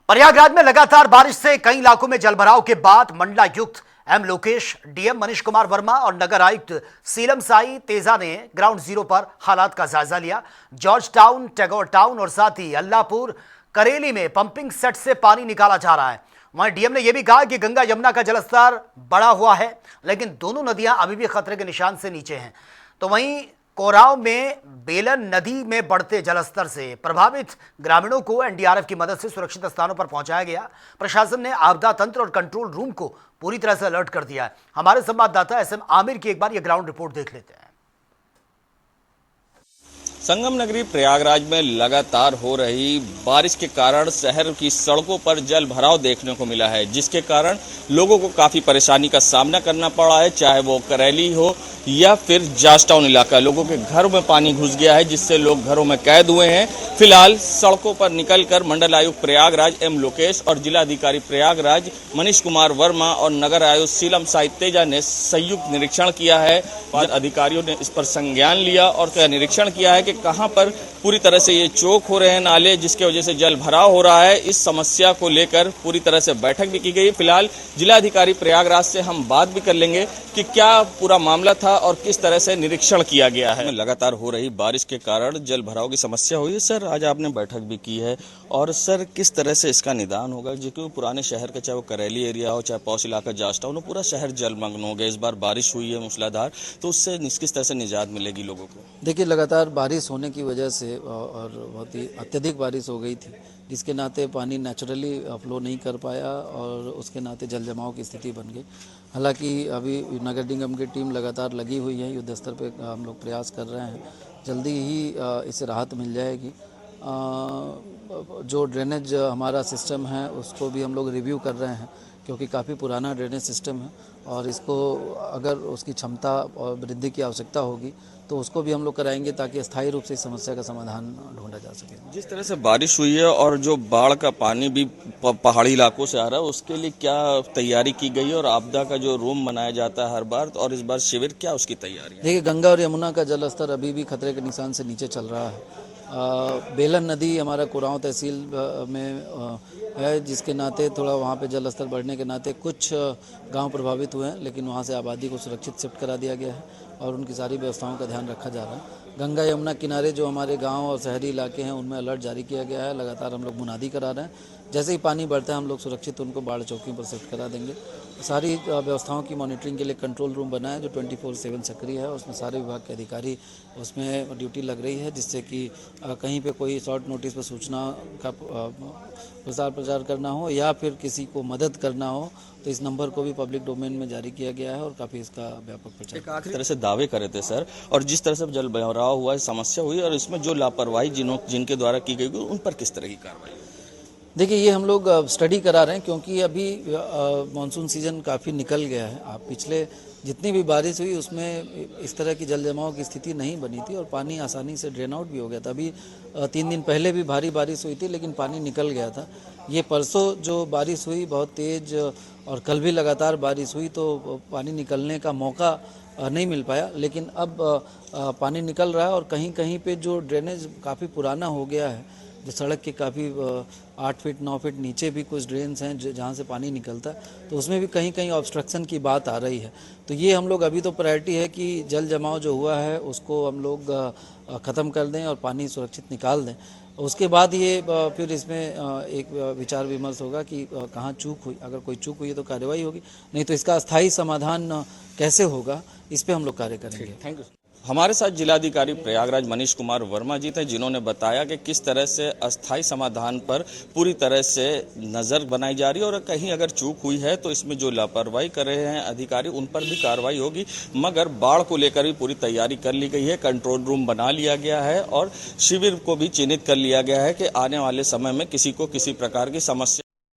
प्रयागराज में लगातार बारिश से कई इलाकों में जलभराव के बाद मंडलायुक्त एम लोकेश, डीएम मनीष कुमार वर्मा और नगर आयुक्त सीलम साई तेजा ने ग्राउंड जीरो पर हालात का जायजा लिया। जॉर्ज टाउन, टैगोर टाउन और साथ ही अल्लाहपुर, करेली में पंपिंग सेट से पानी निकाला जा रहा है। वहीं डीएम ने यह भी कहा कि गंगा यमुना का जलस्तर बढ़ा हुआ है, लेकिन दोनों नदियां अभी भी खतरे के निशान से नीचे हैं। तो वहीं कोराव में बेलन नदी में बढ़ते जलस्तर से प्रभावित ग्रामीणों को एनडीआरएफ की मदद से सुरक्षित स्थानों पर पहुंचाया गया। प्रशासन ने आपदा तंत्र और कंट्रोल रूम को पूरी तरह से अलर्ट कर दिया है। हमारे संवाददाता एसएम आमिर की एक बार ये ग्राउंड रिपोर्ट देख लेते हैं। संगम नगरी प्रयागराज में लगातार हो रही बारिश के कारण शहर की सड़कों पर जल भराव देखने को मिला है, जिसके कारण लोगों को काफी परेशानी का सामना करना पड़ा है। चाहे वो करेली हो या फिर जॉर्ज टाउन इलाका, लोगों के घरों में पानी घुस गया है, जिससे लोग घरों में कैद हुए हैं। फिलहाल सड़कों पर निकलकर मंडल आयुक्त प्रयागराज एम लोकेश और जिलाधिकारी प्रयागराज मनीष कुमार वर्मा और नगर आयुक्त सीलम साई तेजा ने संयुक्त निरीक्षण किया है। अधिकारियों ने इस पर संज्ञान लिया और निरीक्षण किया है कि कहां पर पूरी तरह से ये चौक हो रहे हैं नाले, जिसके वजह से जल भराव हो रहा है। इस समस्या को लेकर पूरी तरह से बैठक भी की गई। फिलहाल जिलाधिकारी प्रयागराज से हम बात भी कर लेंगे कि क्या पूरा मामला था और किस तरह से निरीक्षण किया गया है। लगातार हो रही बारिश के कारण जल भराव की समस्या हुई है। सर, आज आपने बैठक भी की है और सर किस तरह से इसका निदान होगा, जो पुराने शहर का चाहे वो करेली एरिया हो चाहे पौष इलाका जॉर्ज टाउन हो, पूरा शहर जलमग्न हो गया। इस बार बारिश हुई है मूसलाधार, तो उससे किस तरह से निजात मिलेगी लोगों को? देखिए, लगातार बारिश होने की वजह से और बहुत ही अत्यधिक बारिश हो गई थी, जिसके नाते पानी नेचुरली फ्लो नहीं कर पाया और उसके नाते जल जमाव की स्थिति बन गई। हालांकि अभी नगर निगम की टीम लगातार लगी हुई है, युद्ध स्तर पे हम लोग प्रयास कर रहे हैं। जल्दी ही इससे राहत मिल जाएगी। जो ड्रेनेज हमारा सिस्टम है उसको भी हम लोग रिव्यू कर रहे हैं, क्योंकि काफ़ी पुराना ड्रेनेज सिस्टम है और इसको अगर उसकी क्षमता और वृद्धि की आवश्यकता होगी तो उसको भी हम लोग कराएंगे, ताकि स्थायी रूप से इस समस्या का समाधान ढूंढा जा सके। जिस तरह से बारिश हुई है और जो बाढ़ का पानी भी पहाड़ी इलाकों से आ रहा है, उसके लिए क्या तैयारी की गई है और आपदा का जो रूम बनाया जाता है हर बार, और इस बार शिविर, क्या उसकी तैयारी है? देखिए, गंगा और यमुना का जलस्तर अभी भी खतरे के निशान से नीचे चल रहा है। बेलन नदी हमारा कोराव तहसील में है, जिसके नाते थोड़ा वहाँ पे जल स्तर बढ़ने के नाते कुछ गांव प्रभावित हुए हैं, लेकिन वहाँ से आबादी को सुरक्षित शिफ्ट करा दिया गया है और उनकी सारी व्यवस्थाओं का ध्यान रखा जा रहा है। गंगा यमुना किनारे जो हमारे गांव और शहरी इलाके हैं उनमें अलर्ट जारी किया गया है। लगातार हम लोग मुनादी करा रहे हैं, जैसे ही पानी बढ़ता है हम लोग सुरक्षित उनको बाढ़ चौकियों पर शिफ्ट करा देंगे। सारी व्यवस्थाओं की मॉनिटरिंग के लिए कंट्रोल रूम बना है जो 24/7 सक्रिय है। उसमें सारे विभाग के अधिकारी उसमें ड्यूटी लग रही है, जिससे कि कहीं पे कोई शॉर्ट नोटिस पर सूचना का प्रसार प्रचार करना हो या फिर किसी को मदद करना हो तो इस नंबर को भी पब्लिक डोमेन में जारी किया गया है और काफ़ी इसका व्यापक प्रचार। एक आखिरी तरह से दावे करे थे सर, और जिस तरह से जल भराव हुआ, समस्या हुई और इसमें जो लापरवाही जिनके द्वारा की गई उन पर किस तरह की कार्रवाई? देखिए, ये हम लोग स्टडी करा रहे हैं, क्योंकि अभी मानसून सीजन काफ़ी निकल गया है। आप पिछले जितनी भी बारिश हुई उसमें इस तरह की जल जमाव की स्थिति नहीं बनी थी और पानी आसानी से ड्रेन आउट भी हो गया था। अभी 3 दिन पहले भी भारी बारिश हुई थी, लेकिन पानी निकल गया था। ये परसों जो बारिश हुई बहुत तेज़ और कल भी लगातार बारिश हुई, तो पानी निकलने का मौका नहीं मिल पाया, लेकिन अब पानी निकल रहा है और कहीं कहीं पे जो ड्रेनेज काफ़ी पुराना हो गया है, जो सड़क के काफ़ी 8 फीट 9 फीट नीचे भी कुछ ड्रेन्स हैं जहाँ से पानी निकलता है, तो उसमें भी कहीं कहीं ऑब्स्ट्रक्शन की बात आ रही है। तो ये हम लोग अभी तो प्रायोरिटी है कि जल जमाव जो हुआ है उसको हम लोग ख़त्म कर दें और पानी सुरक्षित निकाल दें। उसके बाद ये फिर इसमें एक विचार विमर्श होगा कि कहाँ चूक हुई। अगर कोई चूक हुई है तो कार्रवाई होगी, नहीं तो इसका अस्थायी समाधान कैसे होगा, इस पर हम लोग कार्य करेंगे। Thank you. हमारे साथ जिलाधिकारी प्रयागराज मनीष कुमार वर्मा जी थे, जिन्होंने बताया कि किस तरह से अस्थायी समाधान पर पूरी तरह से नज़र बनाई जा रही है और कहीं अगर चूक हुई है तो इसमें जो लापरवाही कर रहे हैं अधिकारी उन पर भी कार्रवाई होगी। मगर बाढ़ को लेकर भी पूरी तैयारी कर ली गई है, कंट्रोल रूम बना लिया गया है और शिविर को भी चिन्हित कर लिया गया है कि आने वाले समय में किसी को किसी प्रकार की समस्या